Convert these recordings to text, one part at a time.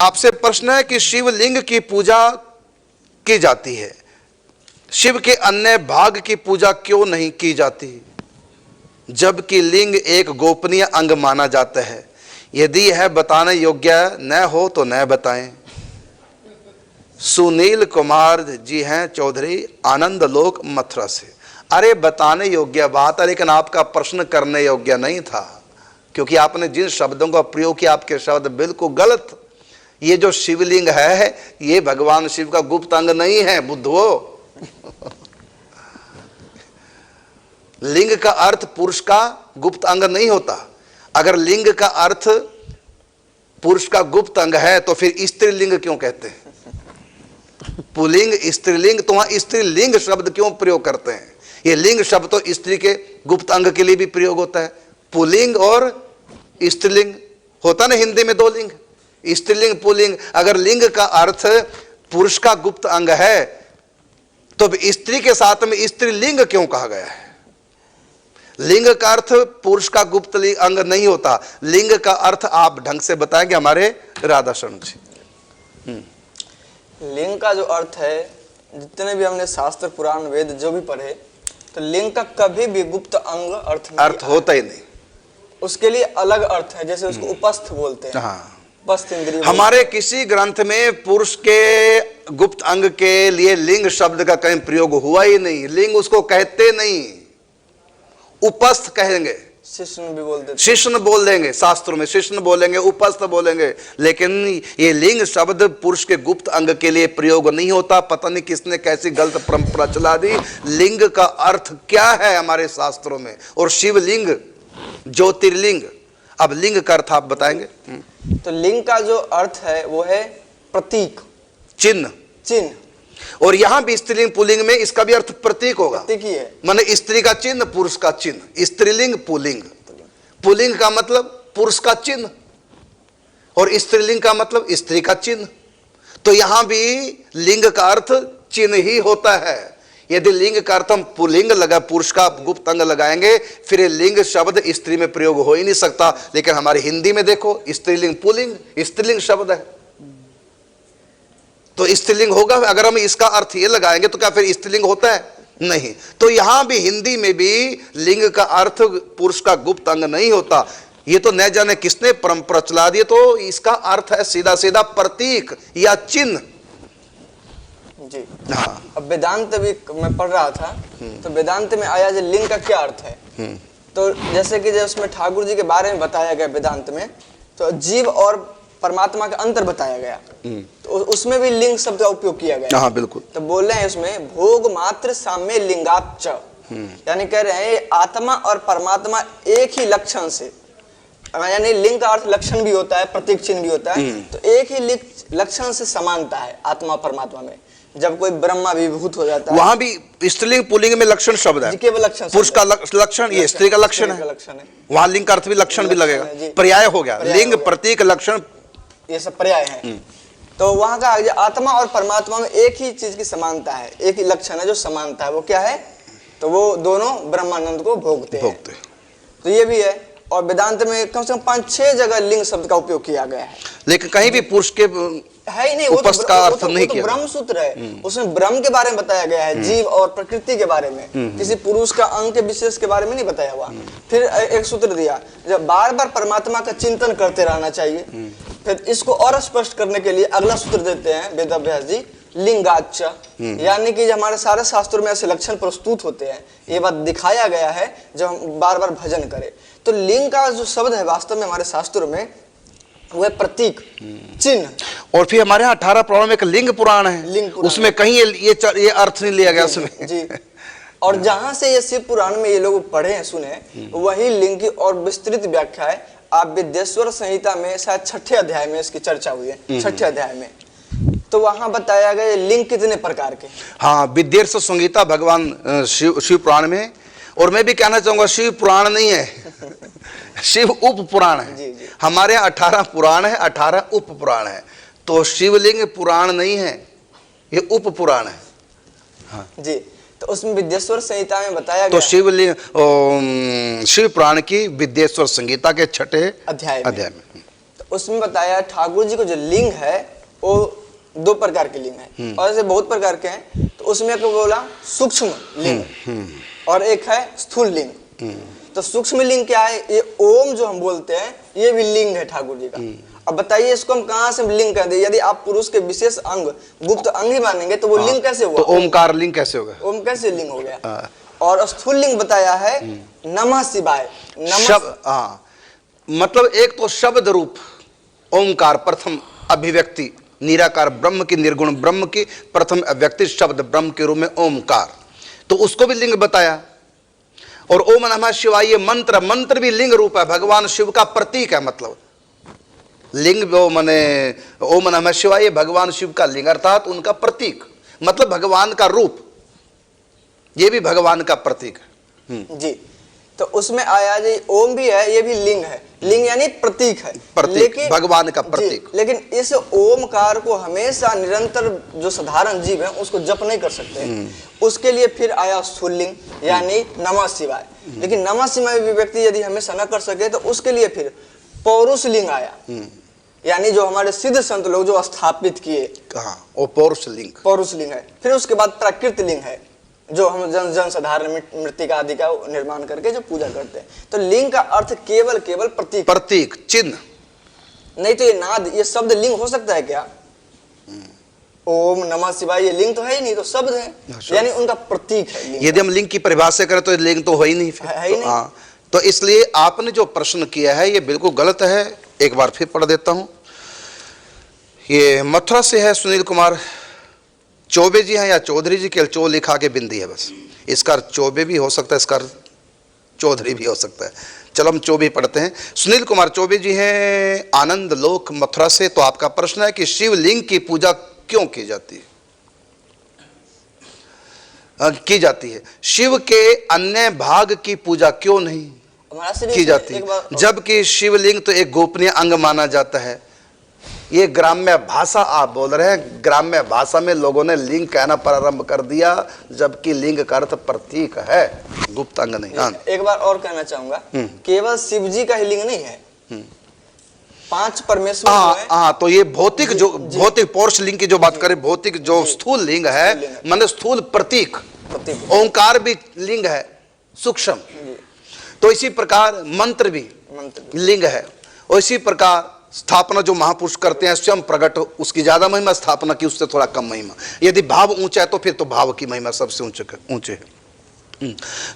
आपसे प्रश्न है कि शिवलिंग की पूजा की जाती है, शिव के अन्य भाग की पूजा क्यों नहीं की जाती, जबकि लिंग एक गोपनीय अंग माना जाता है? यदि यह बताने योग्य न हो तो न बताएं। सुनील कुमार जी हैं चौधरी, आनंद लोक मथुरा से। अरे बताने योग्य बात है, लेकिन आपका प्रश्न करने योग्य नहीं था, क्योंकि आपने जिन शब्दों का प्रयोग किया आपके शब्द बिल्कुल गलत। ये जो शिवलिंग है ये भगवान शिव का गुप्त अंग नहीं है बुद्धो। लिंग का अर्थ पुरुष का गुप्त अंग नहीं होता। अगर लिंग का अर्थ पुरुष का गुप्त अंग है तो फिर स्त्रीलिंग क्यों कहते हैं? पुल्लिंग स्त्रीलिंग, तो वहां स्त्रीलिंग शब्द क्यों प्रयोग करते हैं? ये लिंग शब्द तो स्त्री के गुप्त अंग के लिए भी प्रयोग होता है। पुल्लिंग और स्त्रीलिंग होता ना हिंदी में, दो लिंग, स्त्रीलिंग पुल्लिंग। अगर लिंग का अर्थ पुरुष का गुप्त अंग है तो स्त्री के साथ में स्त्रीलिंग क्यों कहा गया है? लिंग का अर्थ पुरुष का गुप्त अंग नहीं होता। लिंग का अर्थ आप ढंग से बताएंगे हमारे राधा शरण जी। लिंग का जो अर्थ है, जितने भी हमने शास्त्र पुराण वेद जो भी पढ़े, तो लिंग का कभी भी गुप्त अंग अर्थ होता ही नहीं। उसके लिए अलग अर्थ है, जैसे उसको उपस्थ बोलते हैं। हाँ, उपस्थ इंद्रिय। हमारे किसी ग्रंथ में पुरुष के गुप्त अंग के लिए लिंग शब्द का कहीं प्रयोग हुआ ही नहीं। लिंग उसको कहते नहीं, उपस्थ कहेंगे। शिष्ण भी बोलते, शिष्ण बोल देंगे, शास्त्रों में शिष्ण बोलेंगे, उपस्थ बोलेंगे, लेकिन ये लिंग शब्द पुरुष के गुप्त अंग के लिए प्रयोग नहीं होता। पता नहीं किसने कैसी गलत परंपरा चला दी। लिंग का अर्थ क्या है हमारे शास्त्रों में? और शिवलिंग, ज्योतिर्लिंग। अब लिंग का अर्थ आप बताएंगे? तो लिंग का जो अर्थ है वो है प्रतीक, चिन्ह। चिन्ह। और यहां भी स्त्रीलिंग पुल्लिंग में इसका भी अर्थ प्रतीक होगा। प्रतीक ही है, माने स्त्री का चिन्ह, पुरुष का चिन्ह। स्त्रीलिंग पुल्लिंग, पुल्लिंग का मतलब पुरुष का चिन्ह और स्त्रीलिंग का मतलब स्त्री का चिन्ह। तो यहां भी लिंग का अर्थ चिन्ह ही होता है। यदि लिंग का अर्थ हम पुल्लिंग लगा, पुरुष का गुप्त अंग लगाएंगे, फिर लिंग शब्द स्त्री में प्रयोग हो ही नहीं सकता। लेकिन हमारी हिंदी में देखो, स्त्रीलिंग पुल्लिंग, स्त्रीलिंग शब्द है तो स्त्रीलिंग होगा। अगर हम इसका अर्थ ये लगाएंगे तो क्या फिर स्त्रीलिंग होता है? नहीं। तो यहां भी हिंदी में भी लिंग का अर्थ पुरुष का गुप्त अंग नहीं होता। ये तो न जाने किसने परंपरा चला दी। तो इसका अर्थ है सीधा सीधा प्रतीक या चिन्ह जी। हाँ। अब वेदांत भी मैं पढ़ रहा था, तो वेदांत में आया जो लिंग का क्या अर्थ है। तो जैसे कि जब उसमें ठाकुर जी के बारे में बताया गया वेदांत में, तो जीव और परमात्मा का अंतर बताया गया, तो उसमें भी लिंग शब्द का उपयोग किया गया। हाँ बिल्कुल। तो बोल रहे हैं उसमें भोग मात्र साम्य लिंगाच्च, यानी कह रहे हैं आत्मा और परमात्मा एक ही लक्षण से, यानी लिंग का अर्थ लक्षण भी होता है, प्रतीक चिन्ह भी होता है, तो एक ही लक्षण से समानता है आत्मा परमात्मा में। जब कोई ब्रह्मा विभूत हो जाता है, वहां भी स्त्रीलिंग पुल्लिंग में लक्षण शब्द है, केवल लक्षण, पुरुष का लक्षण, ये स्त्री का लक्षण है। वहां लिंग का अर्थ भी लक्षण भी लगेगा, पर्याय हो गया। लिंग, प्रतीक, लक्षण, ये सब पर्याय हैं। तो वहां का आत्मा और परमात्मा में एक ही चीज की समानता है, एक ही लक्षण है जो समानता है। वो क्या है? तो वो दोनों ब्रह्मानंद को भोगते हैं। तो ये भी है। और वेदांत में कम से कम 5-6 जगह लिंग शब्द का उपयोग किया गया है, लेकिन कहीं भी पुरुष के है ही नहीं। वो उपस्थ का अर्थ नहीं किया। ब्रह्म सूत्र है, उसमें ब्रह्म के बारे में बताया गया है, जीव और प्रकृति के बारे में, किसी पुरुष का अंग के विशेष के बारे में नहीं बताया हुआ। फिर एक सूत्र दिया, जब बार बार परमात्मा का चिंतन करते रहना चाहिए। फिर इसको और स्पष्ट करने के लिए अगला सूत्र देते हैं वेदाभ्यास जी, लिंगाच्च, यानी कि हमारे सारे शास्त्रों में ऐसे लक्षण प्रस्तुत होते हैं, ये बात दिखाया गया है जब हम बार बार भजन करें। तो लिंग का जो शब्द है वास्तव में हमारे शास्त्रों में वो है प्रतीक, चिन्ह। और फिर हमारे यहाँ 18 पुराण में एक लिंग पुराण है, उसमें कहीं ये अर्थ नहीं लिया गया उसमें जी। और जहां से ये शिव पुराण में ये लोग पढ़े हैं, सुने, वही लिंग की और विस्तृत व्याख्या है। आप विद्येश्वर संहिता में शायद 6ठे अध्याय में इसकी चर्चा हुई है, 6ठे अध्याय में, तो वहां बताया गया लिंग कितने प्रकार के। हाँ, विद्येश्वर संहिता भगवान शिव पुराण में। और मैं भी कहना चाहूंगा शिव पुराण नहीं है, शिव उप पुराण है। जी, जी। हमारे 18 पुराण है, 18 उप पुराण है। तो शिवलिंग पुराण नहीं है, ये उप पुराण है। हाँ जी। तो उसमें विद्येश्वर संहिता में बताया गया, तो शिवलिंग शिव पुराण की विद्येश्वर संहिता के 6ठे अध्याय में। तो उसमें बताया ठाकुर जी को जो लिंग है वो 2 प्रकार के लिंग है, और ऐसे बहुत प्रकार के हैं। तो उसमें एक बोला सूक्ष्म लिंग और एक है स्थूल लिंग। तो सूक्ष्म लिंग क्या है? ये ओम जो हम बोलते हैं ये भी लिंग है ठाकुर जी का। अब बताइए इसको हम कहाँ से लिंग कर दे? यदि आप पुरुष के विशेष अंग गुप्त अंग ही मानेंगे तो वो लिंग कैसे हुआ? तो ओमकार लिंग कैसे होगा? ओम कैसे लिंग हो गया? और स्थूल लिंग बताया है नमः शिवाय। मतलब एक तो शब्द रूप ओमकार प्रथम अभिव्यक्ति, निराकार ब्रह्म की, निर्गुण ब्रह्म की प्रथम अभिव्यक्ति शब्द ब्रह्म के रूप में ओमकार, तो उसको भी लिंग बताया। और ओम नमः शिवाय ये मंत्र, मंत्र भी लिंग रूप है, भगवान शिव का प्रतीक है। मतलब लिंग वो माने ओम नमः शिवाय ये भगवान शिव का लिंग अर्थात उनका प्रतीक, मतलब भगवान का रूप, ये भी भगवान का प्रतीक है। जी, तो उसमें आया जी ओम भी है, ये भी लिंग है। लिंग यानी प्रतीक है, प्रतीक, भगवान का प्रतीक। लेकिन इस ओमकार को हमेशा निरंतर जो साधारण जीव है उसको जप नहीं कर सकते। उसके लिए फिर आया स्थूल लिंग यानी नमः शिवाय। लेकिन नमः शिवाय भी व्यक्ति यदि हमेशा न कर सके तो उसके लिए फिर पौरुष लिंग आया, यानी जो हमारे सिद्ध संत लोग जो स्थापित किए, वो पौरुष लिंग है। फिर उसके बाद प्राकृत लिंग है जो हम जन साधारण मृतिका आदि का निर्माण करके जो पूजा करते हैं। तो लिंग का अर्थ केवल प्रतीक, चिन्ह। नहीं तो ये नाद, ये शब्द लिंग हो सकता है क्या? ओम नमः शिवाय ये लिंग तो है ही नहीं, तो शब्द है, यानी उनका प्रतीक है। यदि हम लिंग की परिभाषा करें तो लिंग तो हो ही नहीं, है ही नहीं। तो इसलिए आपने जो प्रश्न किया है ये बिल्कुल गलत है। एक बार फिर पढ़ देता हूं। ये मथुरा से है सुनील कुमार चौबे जी हैं या चौधरी जी, केवल चो लिखा के बिंदी है बस। इसका चौबे भी हो सकता है, इसका चौधरी भी हो सकता है। चलो हम चौबे पढ़ते हैं। सुनील कुमार चौबे जी हैं आनंद लोक मथुरा से। तो आपका प्रश्न है कि शिवलिंग की पूजा क्यों की जाती है? शिव के अन्य भाग की पूजा क्यों नहीं की जाती है? जबकि शिवलिंग तो एक गोपनीय अंग माना जाता है। ये ग्राम्य भाषा आप बोल रहे हैं, ग्राम्य भाषा में लोगों ने लिंग कहना प्रारंभ कर दिया, जबकि लिंग का अर्थ प्रतीक है, गुप्त अंग नहीं। हाँ, एक बार और कहना चाहूंगा, केवल शिव जी का ही लिंग नहीं है, 5 परमेश्वर है। हाँ, तो ये भौतिक जो भौतिक पौरुष लिंग की जो बात करें, भौतिक जो स्थूल लिंग है माने स्थूल प्रतीक, ओंकार भी लिंग है सूक्ष्म। तो इसी प्रकार मंत्र भी लिंग है। और इसी प्रकार स्थापना जो महापुरुष करते हैं स्वयं प्रकट, उसकी ज्यादा महिमा, स्थापना की उससे थोड़ा कम महिमा। यदि भाव ऊंचा है तो फिर तो भाव की महिमा सबसे ऊंचे है।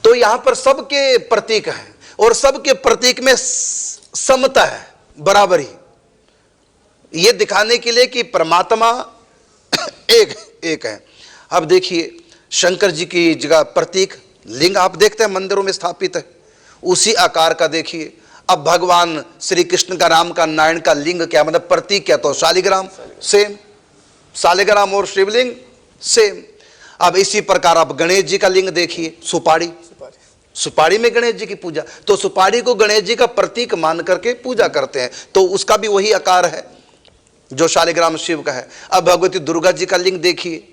तो यहां पर सबके प्रतीक है और सबके प्रतीक में समता है, बराबरी, ये दिखाने के लिए कि परमात्मा एक है। अब देखिए शंकर जी की जगह प्रतीक लिंग आप देखते हैं मंदिरों में स्थापित है, उसी आकार का देखिए। अब भगवान श्री कृष्ण का, राम का, नारायण का लिंग क्या मतलब प्रतीक क्या? तो शालिग्राम, सेम शालिग्राम और शिवलिंग सेम। अब इसी प्रकार आप गणेश जी का लिंग देखिए, सुपारी में गणेश जी की पूजा, तो सुपारी को गणेश जी का प्रतीक मान करके पूजा करते हैं, तो उसका भी वही आकार है जो शालिग्राम शिव का है। अब भगवती दुर्गा जी का लिंग देखिए,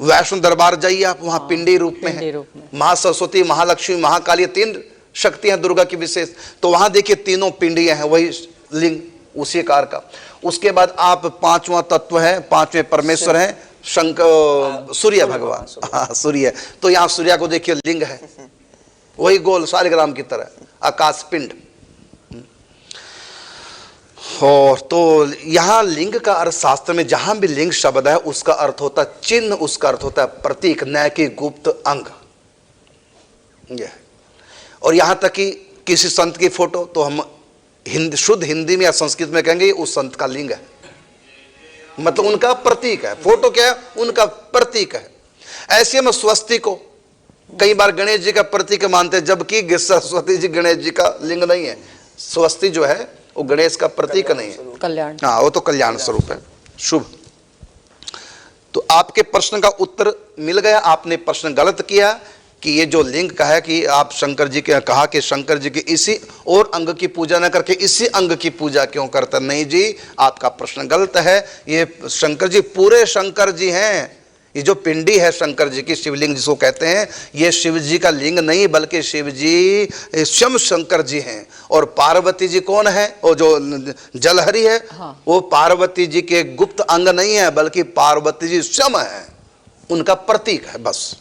वैष्णो दरबार जाइए आप, वहां पिंडी रूप में है, महासरस्वती, महालक्ष्मी, महाकाली, 3 शक्तियां दुर्गा की विशेष। तो वहां देखिए तीनों पिंडियां हैं, वही लिंग उसी आकार का। उसके बाद आप 5वां तत्व है, 5वें परमेश्वर हैं शंकर, सूर्य भगवान, हाँ सूर्य। तो यहाँ सूर्य को देखिए लिंग है, वही गोल शालिग्राम की तरह आकाश पिंड। और तो यहाँ लिंग का अर्थ शास्त्र में जहां भी लिंग शब्द है उसका अर्थ होता है चिन्ह, उसका अर्थ होता है प्रतीक, न कि गुप्त अंग। और यहां तक कि किसी संत की फोटो तो हम शुद्ध हिंदी में या संस्कृत में कहेंगे उस संत का लिंग है, मतलब उनका प्रतीक है। फोटो क्या है? उनका प्रतीक है। ऐसे में स्वस्ति को कई बार गणेश जी का प्रतीक मानते हैं, जबकि सरस्वती जी गणेश जी का लिंग नहीं है। स्वस्ति जो है वो गणेश का प्रतीक नहीं है, कल्याण, हाँ वो तो कल्याण स्वरूप है, शुभ। तो आपके प्रश्न का उत्तर मिल गया। आपने प्रश्न गलत किया कि ये जो लिंग का है कि आप शंकर जी के कहा कि शंकर जी के इसी और अंग की पूजा न करके इसी अंग की पूजा क्यों करते? नहीं जी, आपका प्रश्न गलत है। ये शंकर जी पूरे शंकर जी हैं, ये जो पिंडी है शंकर जी की, शिवलिंग जिसको कहते हैं, ये शिव जी का लिंग नहीं बल्कि शिव जी स्वयं शंकर जी हैं। और पार्वती जी कौन है? वो जो जलहरी है, वो पार्वती जी के गुप्त अंग नहीं है बल्कि पार्वती जी स्वयं है, उनका प्रतीक है बस।